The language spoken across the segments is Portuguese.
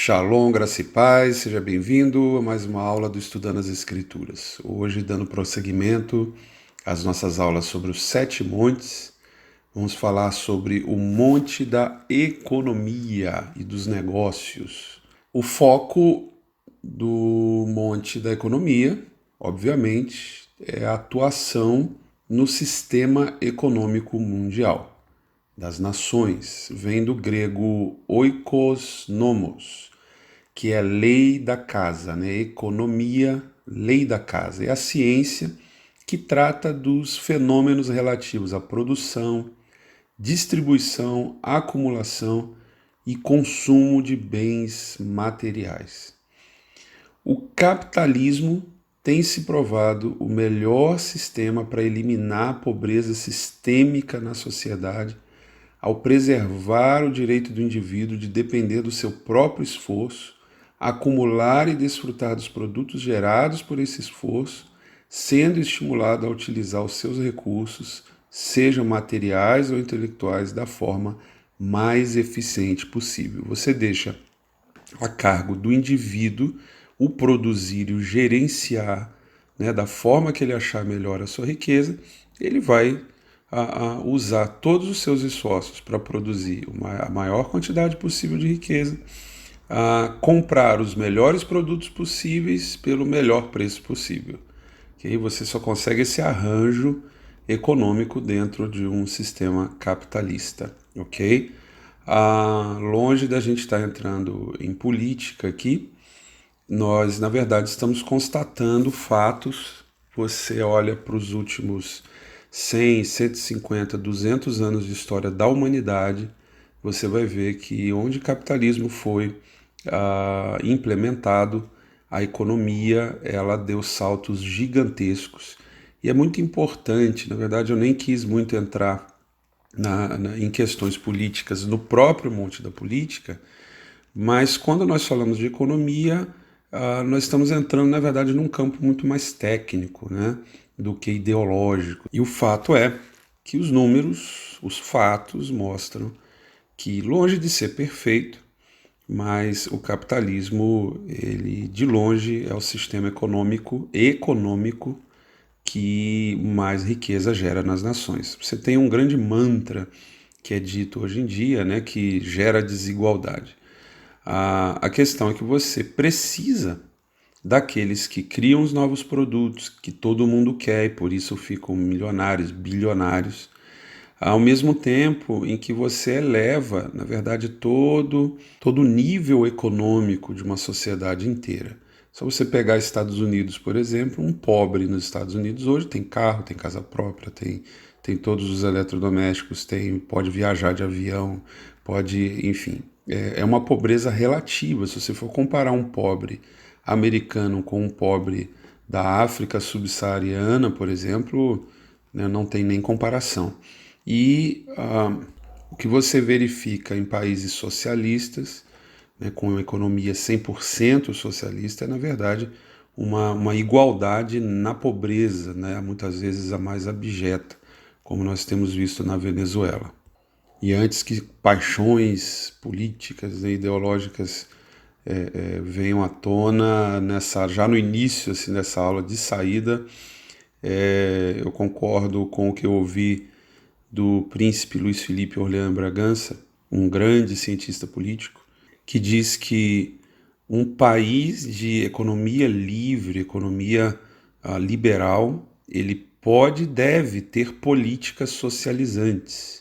Shalom, graça e paz, seja bem-vindo a mais uma aula do Estudando as Escrituras. Hoje, dando prosseguimento às nossas aulas sobre os 7 montes, vamos falar sobre o monte da economia e dos negócios. O foco do monte da economia, obviamente, é a atuação no sistema econômico mundial das nações. Vem do grego oikos nomos, que é lei da casa, né? Economia, lei da casa. É a ciência que trata dos fenômenos relativos à produção, distribuição, acumulação e consumo de bens materiais. O capitalismo tem se provado o melhor sistema para eliminar a pobreza sistêmica na sociedade, ao preservar o direito do indivíduo de depender do seu próprio esforço, acumular e desfrutar dos produtos gerados por esse esforço, sendo estimulado a utilizar os seus recursos, sejam materiais ou intelectuais, da forma mais eficiente possível. Você deixa a cargo do indivíduo o produzir e o gerenciar, né, da forma que ele achar melhor a sua riqueza. Ele vai usar todos os seus esforços para produzir a maior quantidade possível de riqueza, a comprar os melhores produtos possíveis pelo melhor preço possível. Okay? Você só consegue esse arranjo econômico dentro de um sistema capitalista. Ok? Longe da gente estar entrando em política aqui, nós, na verdade, estamos constatando fatos. Você olha para os últimos 100, 150, 200 anos de história da humanidade, você vai ver que onde o capitalismo foi implementado, a economia ela deu saltos gigantescos. E é muito importante, na verdade eu nem quis muito entrar em questões políticas no próprio monte da política, mas quando nós falamos de economia, nós estamos entrando, na verdade, num campo muito mais técnico, né, do que ideológico. E o fato é que os números, os fatos mostram que, longe de ser perfeito, mas o capitalismo, ele de longe é o sistema econômico que mais riqueza gera nas nações. Você tem um grande mantra que é dito hoje em dia, né, que gera desigualdade. A questão é que você precisa daqueles que criam os novos produtos que todo mundo quer e por isso ficam milionários, bilionários, ao mesmo tempo em que você eleva, na verdade, todo o nível econômico de uma sociedade inteira. Só você pegar Estados Unidos, por exemplo, um pobre nos Estados Unidos hoje tem carro, tem casa própria, tem todos os eletrodomésticos, pode viajar de avião, pode, enfim. É uma pobreza relativa. Se você for comparar um pobre americano com um pobre da África subsaariana, por exemplo, né, não tem nem comparação. E o que você verifica em países socialistas, né, com uma economia 100% socialista, é, na verdade, uma igualdade na pobreza, né, muitas vezes a mais abjeta, como nós temos visto na Venezuela. E antes que paixões políticas e ideológicas venham à tona, já no início assim, dessa aula de saída, eu concordo com o que eu ouvi do príncipe Luiz Felipe Orleans Bragança, um grande cientista político, que diz que um país de economia livre, economia liberal, ele pode e deve ter políticas socializantes,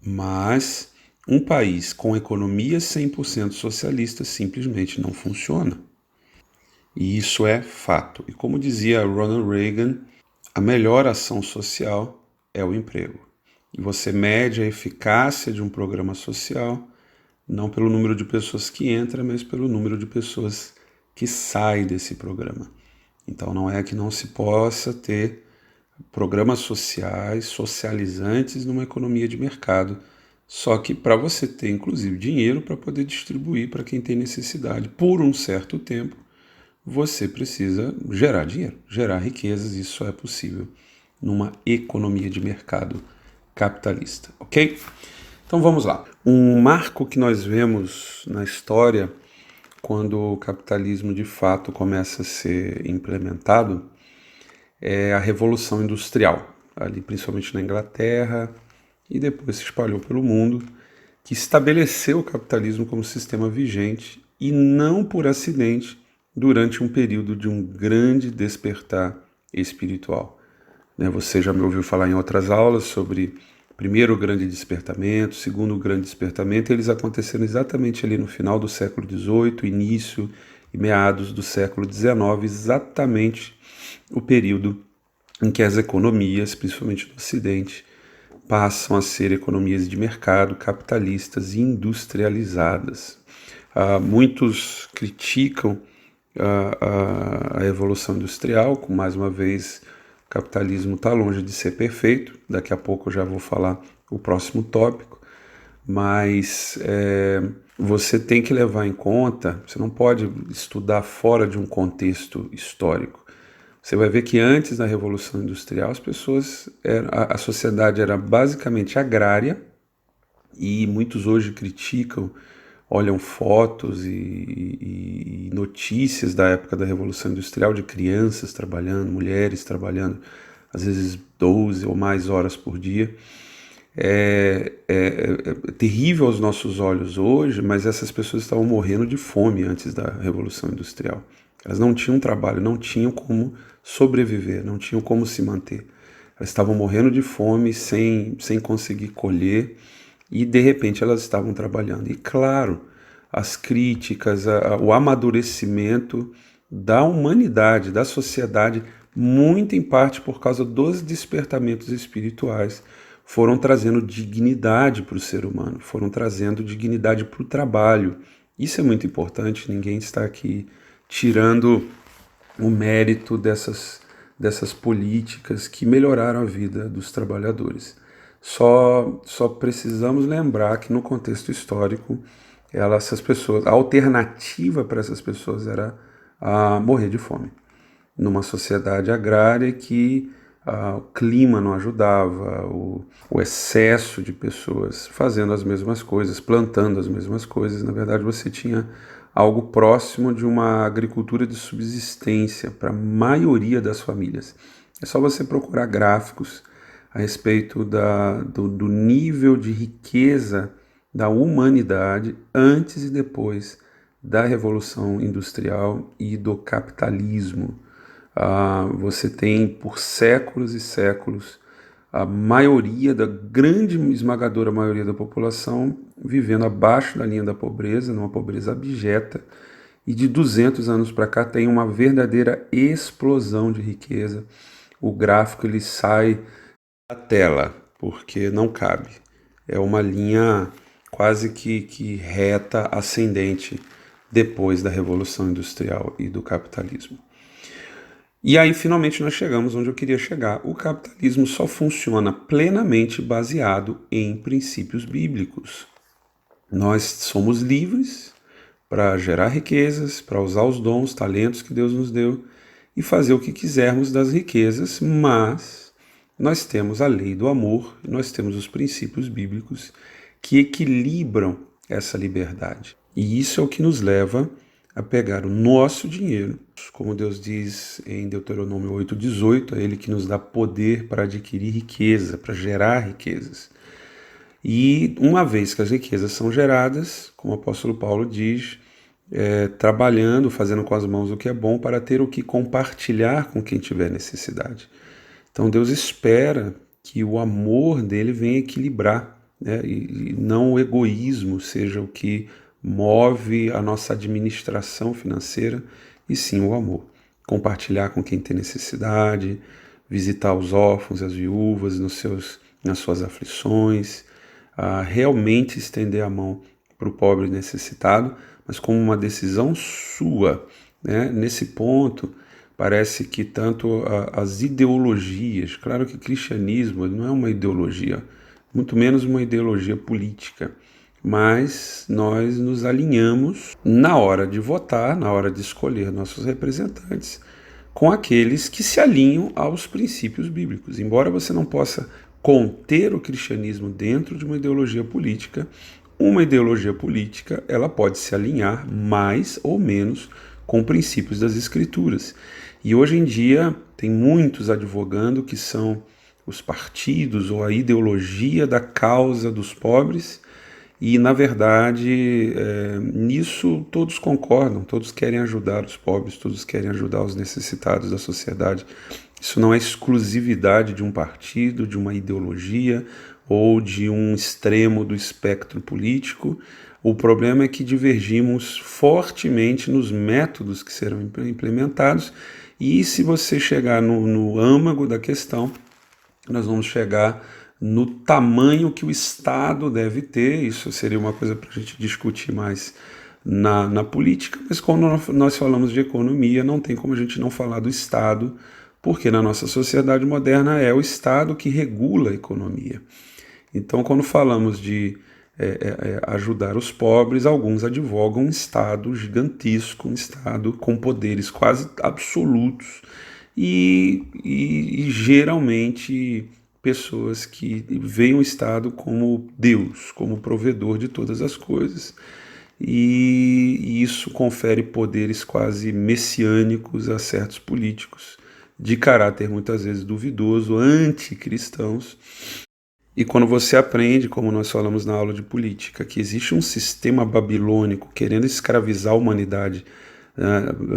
mas um país com economia 100% socialista simplesmente não funciona. E isso é fato. E como dizia Ronald Reagan, a melhor ação social é o emprego. E você mede a eficácia de um programa social não pelo número de pessoas que entram, mas pelo número de pessoas que saem desse programa. Então não é que não se possa ter programas sociais, socializantes numa economia de mercado, só que para você ter inclusive dinheiro para poder distribuir para quem tem necessidade por um certo tempo, você precisa gerar dinheiro, gerar riquezas. Isso só é possível numa economia de mercado capitalista, ok? Então vamos lá. Um marco que nós vemos na história quando o capitalismo de fato começa a ser implementado, é a Revolução Industrial, ali principalmente na Inglaterra, e depois se espalhou pelo mundo, que estabeleceu o capitalismo como sistema vigente e não por acidente durante um período de um grande despertar espiritual. Você já me ouviu falar em outras aulas sobre primeiro grande despertamento, segundo grande despertamento, eles aconteceram exatamente ali no final do século XVIII, início e meados do século XIX, exatamente o período em que as economias, principalmente no Ocidente, passam a ser economias de mercado, capitalistas e industrializadas. Muitos criticam a evolução industrial, com mais uma vez, o capitalismo está longe de ser perfeito, daqui a pouco eu já vou falar o próximo tópico, mas você tem que levar em conta, você não pode estudar fora de um contexto histórico. Você vai ver que antes da Revolução Industrial, a sociedade era basicamente agrária, e muitos hoje criticam, olham fotos e notícias da época da Revolução Industrial de crianças trabalhando, mulheres trabalhando, às vezes 12 ou mais horas por dia. É terrível aos nossos olhos hoje, mas essas pessoas estavam morrendo de fome antes da Revolução Industrial. Elas não tinham trabalho, não tinham como sobreviver, não tinham como se manter. Elas estavam morrendo de fome, sem conseguir colher, e de repente elas estavam trabalhando. E claro, as críticas, o amadurecimento da humanidade, da sociedade, muito em parte por causa dos despertamentos espirituais, foram trazendo dignidade para o ser humano, foram trazendo dignidade para o trabalho. Isso é muito importante, ninguém está aqui tirando o mérito dessas políticas que melhoraram a vida dos trabalhadores. Só precisamos lembrar que no contexto histórico, essas pessoas, a alternativa para essas pessoas era morrer de fome. Numa sociedade agrária que o clima não ajudava, o excesso de pessoas fazendo as mesmas coisas, plantando as mesmas coisas. Na verdade, você tinha algo próximo de uma agricultura de subsistência para a maioria das famílias. É só você procurar gráficos a respeito do nível de riqueza da humanidade antes e depois da Revolução Industrial e do capitalismo. Você tem por séculos e séculos a maioria, da grande esmagadora maioria da população vivendo abaixo da linha da pobreza, numa pobreza abjeta, e de 200 anos para cá tem uma verdadeira explosão de riqueza. O gráfico ele sai da tela, porque não cabe. É uma linha quase que reta, ascendente, depois da Revolução Industrial e do capitalismo. E aí, finalmente, nós chegamos onde eu queria chegar. O capitalismo só funciona plenamente baseado em princípios bíblicos. Nós somos livres para gerar riquezas, para usar os dons, talentos que Deus nos deu e fazer o que quisermos das riquezas, mas nós temos a lei do amor, nós temos os princípios bíblicos que equilibram essa liberdade. E isso é o que nos leva a pegar o nosso dinheiro, como Deus diz em Deuteronômio 8,18, é Ele que nos dá poder para adquirir riqueza, para gerar riquezas. E uma vez que as riquezas são geradas, como o apóstolo Paulo diz, trabalhando, fazendo com as mãos o que é bom para ter o que compartilhar com quem tiver necessidade. Então Deus espera que o amor dele venha equilibrar, né? E não o egoísmo seja o que move a nossa administração financeira, e sim o amor. Compartilhar com quem tem necessidade, visitar os órfãos, as viúvas nas suas aflições, realmente estender a mão para o pobre necessitado, mas como uma decisão sua, né? Nesse ponto, parece que tanto as ideologias, claro que o cristianismo não é uma ideologia, muito menos uma ideologia política, mas nós nos alinhamos na hora de votar, na hora de escolher nossos representantes, com aqueles que se alinham aos princípios bíblicos. Embora você não possa conter o cristianismo dentro de uma ideologia política, uma ideologia política ela pode se alinhar mais ou menos com princípios das Escrituras. E hoje em dia tem muitos advogando que são os partidos ou a ideologia da causa dos pobres, e na verdade nisso todos concordam, todos querem ajudar os pobres, todos querem ajudar os necessitados da sociedade. Isso não é exclusividade de um partido, de uma ideologia ou de um extremo do espectro político. O problema é que divergimos fortemente nos métodos que serão implementados, e se você chegar no âmago da questão, nós vamos chegar no tamanho que o Estado deve ter. Isso seria uma coisa para a gente discutir mais na política, mas quando nós falamos de economia, não tem como a gente não falar do Estado, porque na nossa sociedade moderna é o Estado que regula a economia. Então, quando falamos de ajudar os pobres, alguns advogam um Estado gigantesco, um Estado com poderes quase absolutos e geralmente pessoas que veem o Estado como Deus, como provedor de todas as coisas, e isso confere poderes quase messiânicos a certos políticos, de caráter muitas vezes duvidoso, anticristãos. E quando você aprende, como nós falamos na aula de política, que existe um sistema babilônico querendo escravizar a humanidade,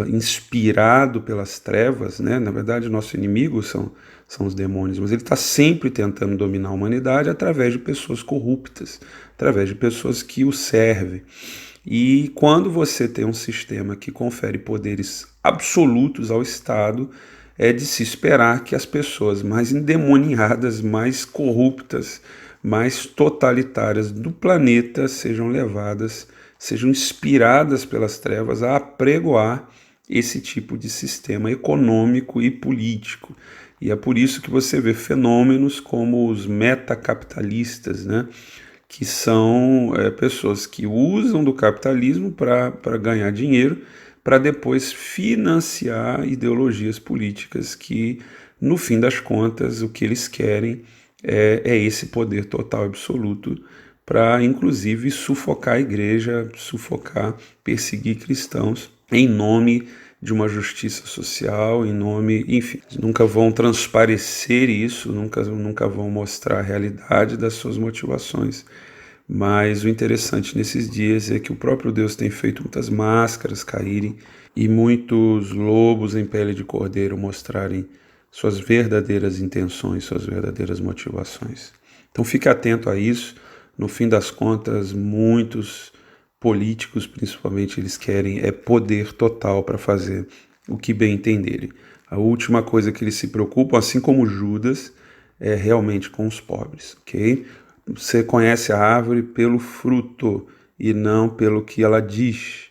inspirado pelas trevas, né? Na verdade, nosso inimigo são os demônios, mas ele está sempre tentando dominar a humanidade através de pessoas corruptas, através de pessoas que o servem. E quando você tem um sistema que confere poderes absolutos ao Estado, é de se esperar que as pessoas mais endemoniadas, mais corruptas, mais totalitárias do planeta sejam levadas, sejam inspiradas pelas trevas a apregoar esse tipo de sistema econômico e político. E é por isso que você vê fenômenos como os metacapitalistas, né? Que são pessoas que usam do capitalismo para ganhar dinheiro, para depois financiar ideologias políticas que, no fim das contas, o que eles querem é esse poder total absoluto para, inclusive, sufocar a igreja, sufocar, perseguir cristãos em nome de uma justiça social, em nome, enfim, nunca vão transparecer isso, nunca vão mostrar a realidade das suas motivações. Mas o interessante nesses dias é que o próprio Deus tem feito muitas máscaras caírem e muitos lobos em pele de cordeiro mostrarem suas verdadeiras intenções, suas verdadeiras motivações. Então fique atento a isso. No fim das contas, muitos políticos, principalmente, eles querem poder total para fazer o que bem entenderem. A última coisa que eles se preocupam, assim como Judas, é realmente com os pobres, ok? Você conhece a árvore pelo fruto e não pelo que ela diz.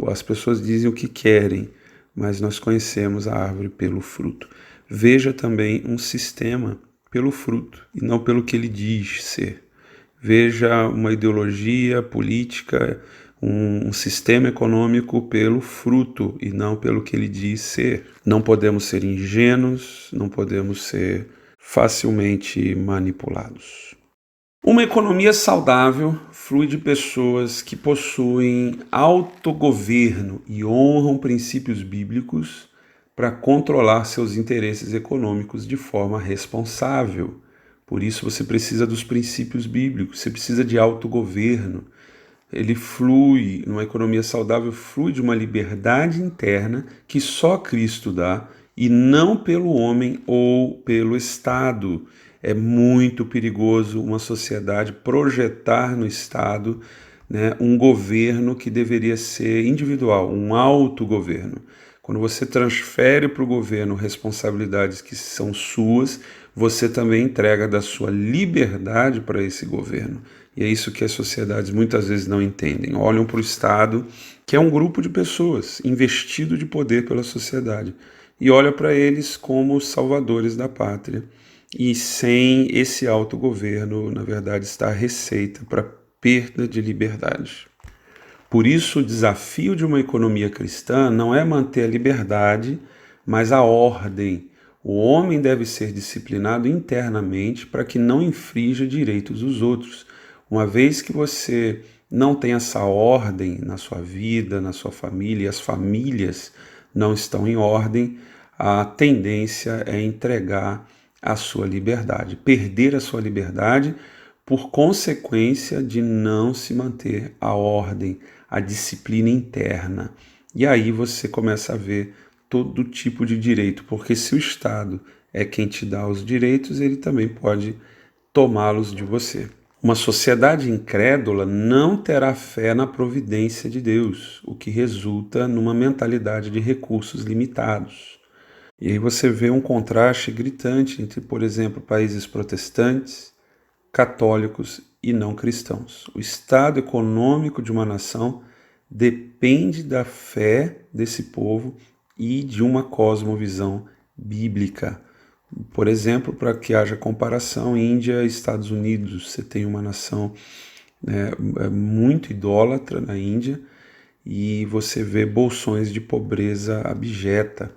As pessoas dizem o que querem, mas nós conhecemos a árvore pelo fruto. Veja também um sistema pelo fruto e não pelo que ele diz ser. Veja uma ideologia política, um sistema econômico pelo fruto e não pelo que ele diz ser. Não podemos ser ingênuos, não podemos ser facilmente manipulados. Uma economia saudável flui de pessoas que possuem autogoverno e honram princípios bíblicos para controlar seus interesses econômicos de forma responsável. Por isso você precisa dos princípios bíblicos, você precisa de autogoverno. Ele flui, numa economia saudável, flui de uma liberdade interna que só Cristo dá e não pelo homem ou pelo Estado. É muito perigoso uma sociedade projetar no Estado, né, um governo que deveria ser individual, um autogoverno. Quando você transfere para o governo responsabilidades que são suas, você também entrega da sua liberdade para esse governo. E é isso que as sociedades muitas vezes não entendem. Olham para o Estado, que é um grupo de pessoas investido de poder pela sociedade, e olham para eles como os salvadores da pátria. E sem esse autogoverno, na verdade, está a receita para perda de liberdade. Por isso, o desafio de uma economia cristã não é manter a liberdade, mas a ordem. O homem deve ser disciplinado internamente para que não infrinja direitos dos outros. Uma vez que você não tem essa ordem na sua vida, na sua família, e as famílias não estão em ordem, a tendência é entregar a sua liberdade, perder a sua liberdade por consequência de não se manter a ordem, a disciplina interna. E aí você começa a ver todo tipo de direito, porque se o Estado é quem te dá os direitos, ele também pode tomá-los de você. Uma sociedade incrédula não terá fé na providência de Deus, o que resulta numa mentalidade de recursos limitados. E aí você vê um contraste gritante entre, por exemplo, países protestantes, católicos e não cristãos. O estado econômico de uma nação depende da fé desse povo e de uma cosmovisão bíblica. Por exemplo, para que haja comparação, Índia e Estados Unidos, você tem uma nação, né, muito idólatra na Índia e você vê bolsões de pobreza abjeta.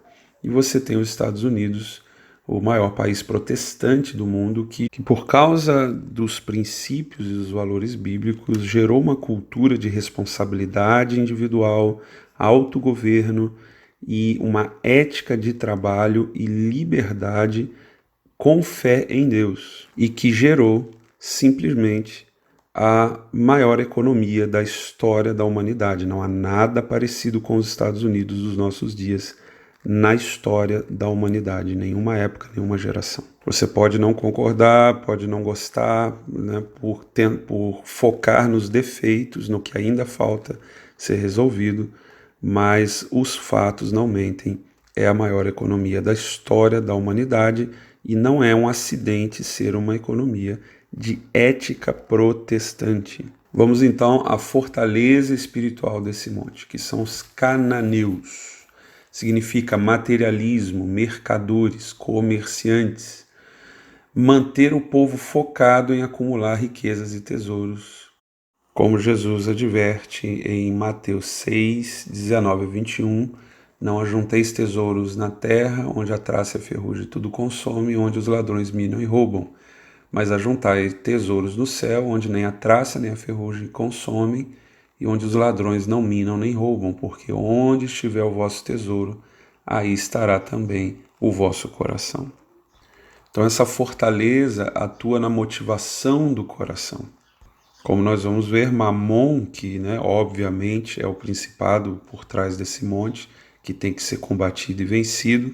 E você tem os Estados Unidos, o maior país protestante do mundo, que por causa dos princípios e dos valores bíblicos gerou uma cultura de responsabilidade individual, autogoverno e uma ética de trabalho e liberdade com fé em Deus, e que gerou simplesmente a maior economia da história da humanidade. Não há nada parecido com os Estados Unidos dos nossos dias na história da humanidade, nenhuma época, nenhuma geração. Você pode não concordar, pode não gostar, né, por focar nos defeitos, no que ainda falta ser resolvido, mas os fatos não mentem. É a maior economia da história da humanidade e não é um acidente ser uma economia de ética protestante. Vamos então à fortaleza espiritual desse monte, que são os cananeus. Significa materialismo, mercadores, comerciantes. Manter o povo focado em acumular riquezas e tesouros, como Jesus adverte em Mateus 6, 19 a 21, não ajunteis tesouros na terra, onde a traça e a ferrugem tudo consome, onde os ladrões minam e roubam, mas ajuntai tesouros no céu, onde nem a traça nem a ferrugem consomem, e onde os ladrões não minam nem roubam, porque onde estiver o vosso tesouro, aí estará também o vosso coração. Então essa fortaleza atua na motivação do coração. Como nós vamos ver, Mamon, que, né, obviamente é o principado por trás desse monte, que tem que ser combatido e vencido,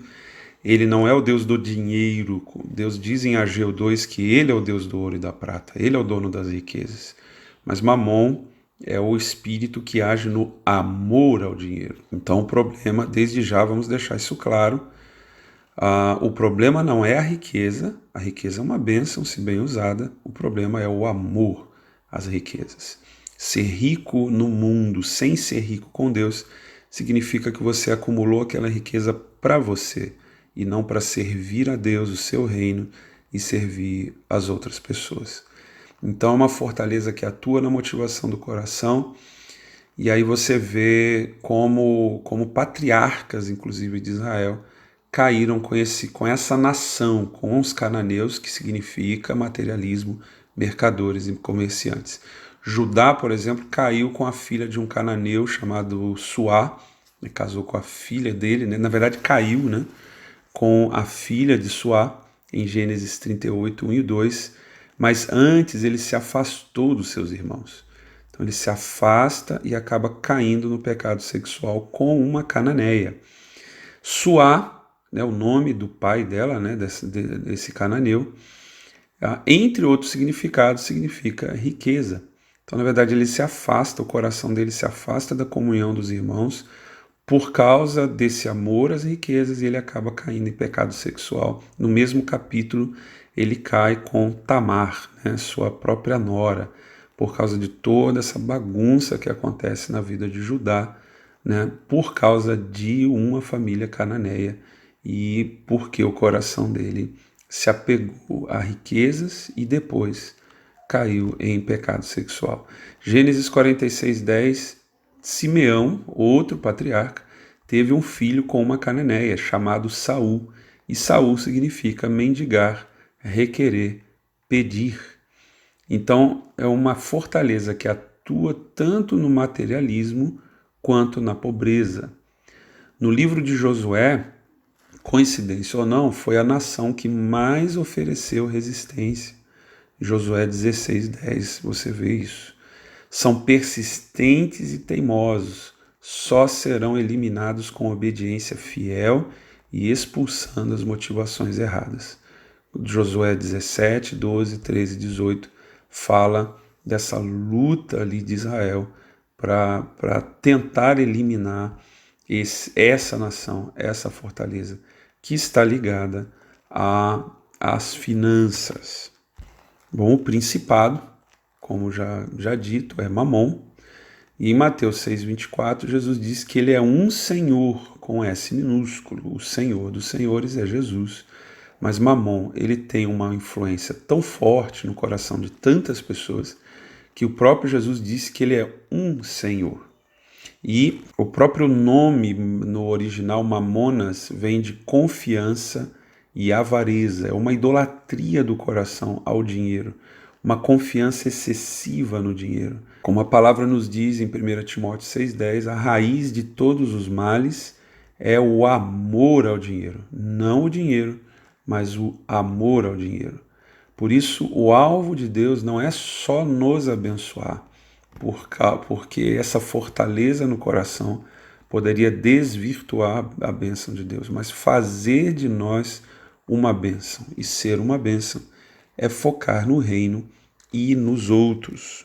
ele não é o Deus do dinheiro. Deus diz em Ageu 2 que ele é o Deus do ouro e da prata, ele é o dono das riquezas. Mas Mamon é o espírito que age no amor ao dinheiro. Então o problema, desde já vamos deixar isso claro, o problema não é a riqueza é uma bênção se bem usada, o problema é o amor às riquezas. Ser rico no mundo sem ser rico com Deus significa que você acumulou aquela riqueza para você e não para servir a Deus, o seu reino, e servir as outras pessoas. Então é uma fortaleza que atua na motivação do coração, e aí você vê como patriarcas, inclusive de Israel, caíram com essa nação, com os cananeus, que significa materialismo, mercadores e comerciantes. Judá, por exemplo, caiu com a filha de um cananeu chamado Suá, né, casou com a filha dele, né, na verdade caiu, né, com a filha de Suá, em Gênesis 38, 1 e 2, mas antes ele se afastou dos seus irmãos. Então ele se afasta e acaba caindo no pecado sexual com uma cananeia. Suá, né, o nome do pai dela, né, desse cananeu, entre outros significados, significa riqueza. Então, na verdade, ele se afasta, o coração dele se afasta da comunhão dos irmãos por causa desse amor às riquezas, e ele acaba caindo em pecado sexual. No mesmo capítulo, ele cai com Tamar, né, sua própria nora, por causa de toda essa bagunça que acontece na vida de Judá, né, por causa de uma família cananeia e porque o coração dele se apegou a riquezas e depois caiu em pecado sexual. Gênesis 46:10, Simeão, outro patriarca, teve um filho com uma cananeia chamado Saul, e Saul significa mendigar, requerer, pedir. Então, é uma fortaleza que atua tanto no materialismo quanto na pobreza. No livro de Josué, coincidência ou não, foi a nação que mais ofereceu resistência. Josué 16:10, você vê isso. São persistentes e teimosos, só serão eliminados com obediência fiel e expulsando as motivações erradas. Josué 17, 12, 13 e 18 fala dessa luta ali de Israel para tentar eliminar essa nação, essa fortaleza, que está ligada às finanças. Bom, o principado, como já dito, é Mamon. E em Mateus 6:24, Jesus diz que ele é um Senhor, com S minúsculo. O Senhor dos senhores é Jesus. Mas Mamon, ele tem uma influência tão forte no coração de tantas pessoas que o próprio Jesus disse que ele é um Senhor. E o próprio nome no original Mamonas vem de confiança e avareza. É uma idolatria do coração ao dinheiro, uma confiança excessiva no dinheiro. Como a palavra nos diz em 1 Timóteo 6,10, a raiz de todos os males é o amor ao dinheiro. Não o dinheiro, mas o amor ao dinheiro. Por isso, o alvo de Deus não é só nos abençoar, porque essa fortaleza no coração poderia desvirtuar a bênção de Deus, mas fazer de nós uma bênção. E ser uma bênção é focar no reino e nos outros.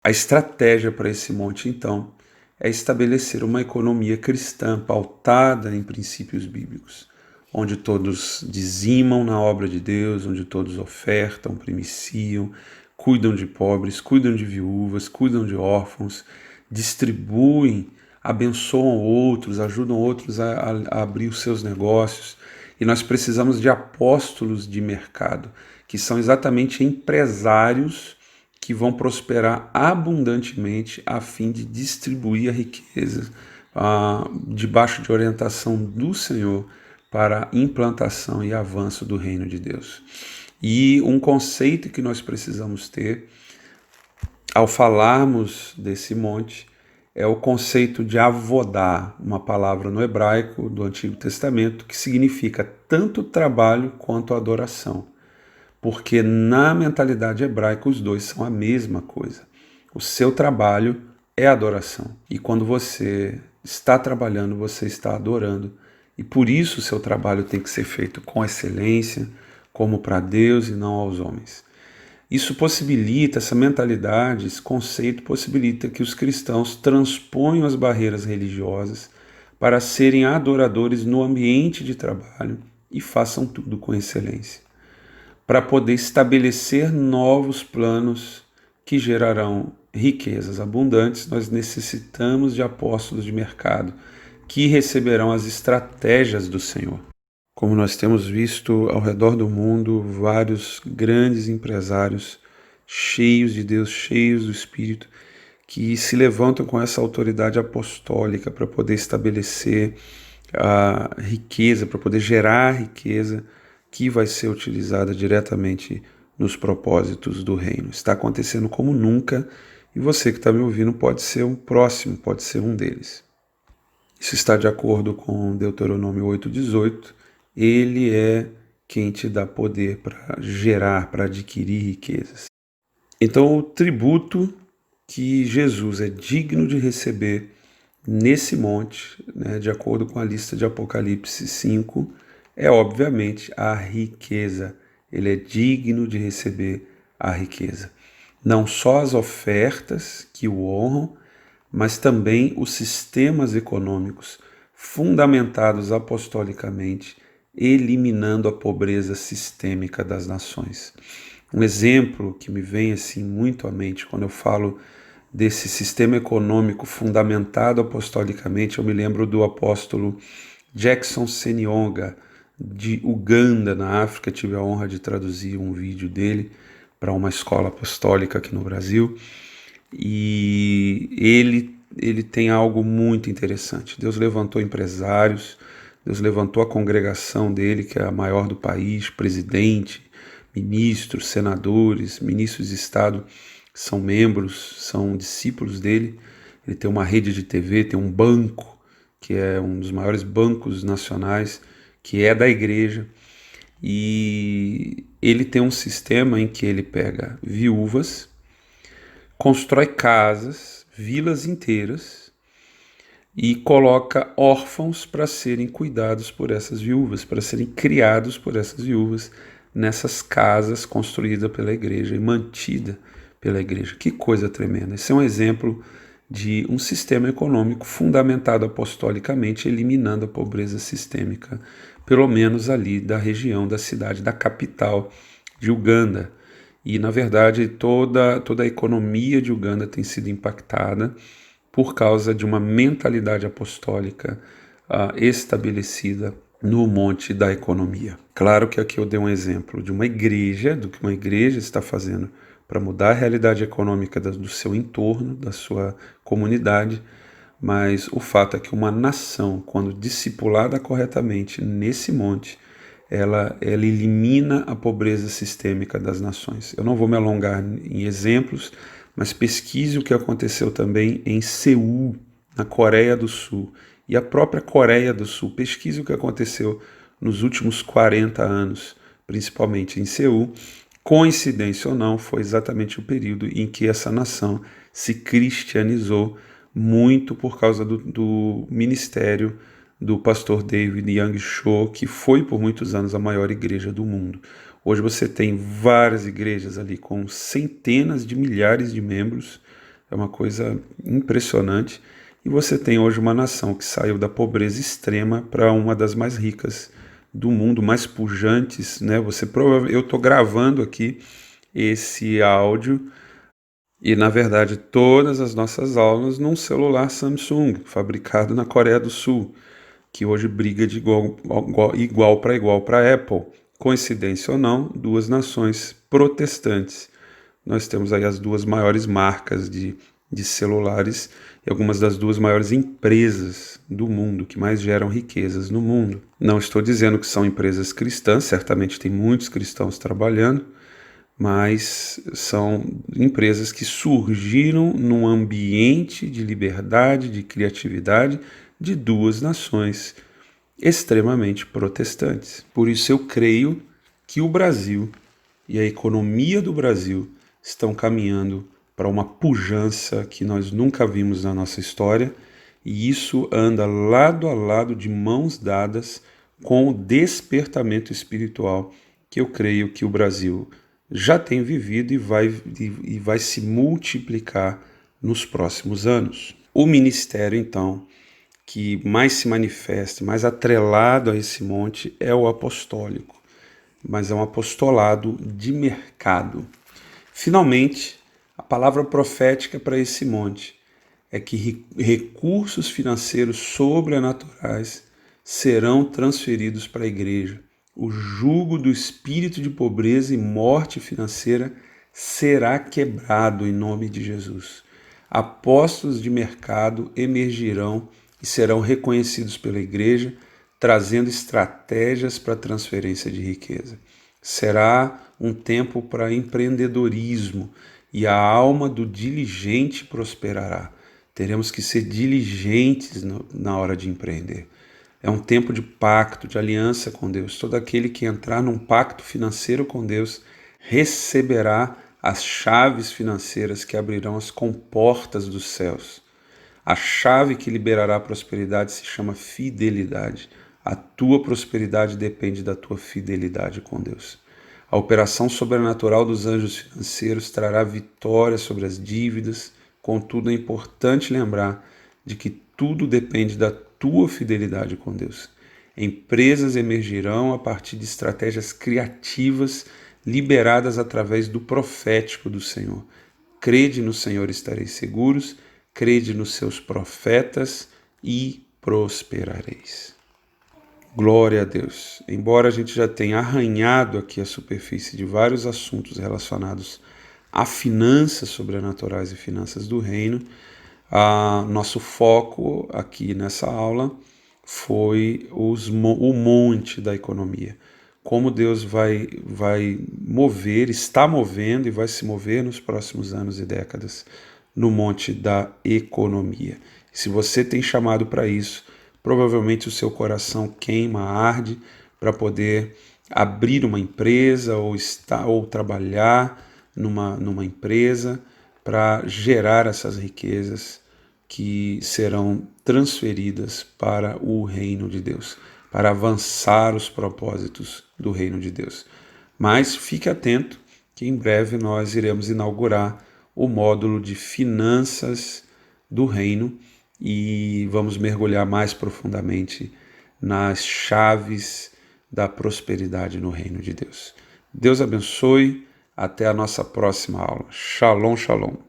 A estratégia para esse monte, então, é estabelecer uma economia cristã pautada em princípios bíblicos, onde todos dizimam na obra de Deus, onde todos ofertam, primiciam, cuidam de pobres, cuidam de viúvas, cuidam de órfãos, distribuem, abençoam outros, ajudam outros a abrir os seus negócios. E nós precisamos de apóstolos de mercado, que são exatamente empresários que vão prosperar abundantemente a fim de distribuir a riqueza debaixo de orientação do Senhor para a implantação e avanço do reino de Deus. E um conceito que nós precisamos ter ao falarmos desse monte é o conceito de avodá, uma palavra no hebraico do Antigo Testamento que significa tanto trabalho quanto adoração. Porque na mentalidade hebraica os dois são a mesma coisa. O seu trabalho é adoração. E quando você está trabalhando, você está adorando. E por isso o seu trabalho tem que ser feito com excelência, como para Deus e não aos homens. Isso possibilita, essa mentalidade, esse conceito possibilita que os cristãos transponham as barreiras religiosas para serem adoradores no ambiente de trabalho e façam tudo com excelência, para poder estabelecer novos planos que gerarão riquezas abundantes. Nós necessitamos de apóstolos de mercado que receberão as estratégias do Senhor. Como nós temos visto ao redor do mundo, vários grandes empresários cheios de Deus, cheios do Espírito, que se levantam com essa autoridade apostólica para poder estabelecer a riqueza, para poder gerar riqueza que vai ser utilizada diretamente nos propósitos do reino. Está acontecendo como nunca e você que está me ouvindo pode ser um próximo, pode ser um deles. Isso está de acordo com Deuteronômio 8,18. Ele é quem te dá poder para gerar, para adquirir riquezas. Então, o tributo que Jesus é digno de receber nesse monte, de acordo com a lista de Apocalipse 5, é obviamente a riqueza. Ele é digno de receber a riqueza. Não só as ofertas que o honram, mas também os sistemas econômicos fundamentados apostolicamente, eliminando a pobreza sistêmica das nações. Um exemplo que me vem assim muito à mente quando eu falo desse sistema econômico fundamentado apostolicamente, eu me lembro do apóstolo Jackson Senionga, de Uganda, na África. Tive a honra de traduzir um vídeo dele para uma escola apostólica aqui no Brasil. E ele tem algo muito interessante. Deus levantou empresários, Deus levantou a congregação dele, que é a maior do país, presidente, ministros, senadores, ministros de Estado são membros, são discípulos dele. Ele tem uma rede de TV, tem um banco, que é um dos maiores bancos nacionais, que é da igreja. E ele tem um sistema em que ele pega viúvas, constrói casas, vilas inteiras e coloca órfãos para serem cuidados por essas viúvas, para serem criados por essas viúvas nessas casas construídas pela igreja e mantida pela igreja. Que coisa tremenda! Esse é um exemplo de um sistema econômico fundamentado apostolicamente, eliminando a pobreza sistêmica, pelo menos ali da região, da cidade, da capital de Uganda. E, na verdade, toda a economia de Uganda tem sido impactada por causa de uma mentalidade apostólica estabelecida no monte da economia. Claro que aqui eu dei um exemplo de uma igreja, do que uma igreja está fazendo para mudar a realidade econômica do seu entorno, da sua comunidade, mas o fato é que uma nação, quando discipulada corretamente nesse monte, ela elimina a pobreza sistêmica das nações. Eu não vou me alongar em exemplos, mas pesquise o que aconteceu também em Seul, na Coreia do Sul. E a própria Coreia do Sul, pesquise o que aconteceu nos últimos 40 anos, principalmente em Seul. Coincidência ou não, foi exatamente o período em que essa nação se cristianizou, muito por causa do ministério do pastor David Young Cho, que foi por muitos anos a maior igreja do mundo. Hoje você tem várias igrejas ali com centenas de milhares de membros, é uma coisa impressionante, e você tem hoje uma nação que saiu da pobreza extrema para uma das mais ricas do mundo, mais pujantes, né? Eu estou gravando aqui esse áudio e, na verdade, todas as nossas aulas num celular Samsung, fabricado na Coreia do Sul, que hoje briga de igual para igual para a Apple. Coincidência ou não, duas nações protestantes. Nós temos aí as duas maiores marcas de celulares e algumas das duas maiores empresas do mundo, que mais geram riquezas no mundo. Não estou dizendo que são empresas cristãs, certamente tem muitos cristãos trabalhando, mas são empresas que surgiram num ambiente de liberdade, de criatividade de duas nações extremamente protestantes. Por isso eu creio que o Brasil e a economia do Brasil estão caminhando para uma pujança que nós nunca vimos na nossa história, e isso anda lado a lado, de mãos dadas, com o despertamento espiritual que eu creio que o Brasil já tem vivido e vai se multiplicar nos próximos anos. O ministério, então, que mais se manifesta, mais atrelado a esse monte, é o apostólico, mas é um apostolado de mercado. Finalmente, a palavra profética para esse monte é que recursos financeiros sobrenaturais serão transferidos para a igreja. O jugo do espírito de pobreza e morte financeira será quebrado em nome de Jesus. Apóstolos de mercado emergirão e serão reconhecidos pela igreja, trazendo estratégias para a transferência de riqueza. Será um tempo para empreendedorismo e a alma do diligente prosperará. Teremos que ser diligentes na hora de empreender. É um tempo de pacto, de aliança com Deus. Todo aquele que entrar num pacto financeiro com Deus receberá as chaves financeiras que abrirão as comportas dos céus. A chave que liberará a prosperidade se chama fidelidade. A tua prosperidade depende da tua fidelidade com Deus. A operação sobrenatural dos anjos financeiros trará vitória sobre as dívidas. Contudo, é importante lembrar de que tudo depende da tua fidelidade com Deus. Empresas emergirão a partir de estratégias criativas liberadas através do profético do Senhor. Crede no Senhor e estareis seguros, crede nos seus profetas e prosperareis. Glória a Deus. Embora a gente já tenha arranhado aqui a superfície de vários assuntos relacionados a finanças sobrenaturais e finanças do reino, nosso foco aqui nessa aula foi o monte da economia. como Deus vai mover, está movendo e vai se mover nos próximos anos e décadas no monte da economia. Se você tem chamado para isso, provavelmente o seu coração queima, arde para poder abrir uma empresa ou trabalhar numa empresa para gerar essas riquezas que serão transferidas para o reino de Deus, para avançar os propósitos do reino de Deus. Mas fique atento que em breve nós iremos inaugurar o módulo de finanças do reino e vamos mergulhar mais profundamente nas chaves da prosperidade no reino de Deus. Deus abençoe. Até a nossa próxima aula. Shalom, shalom.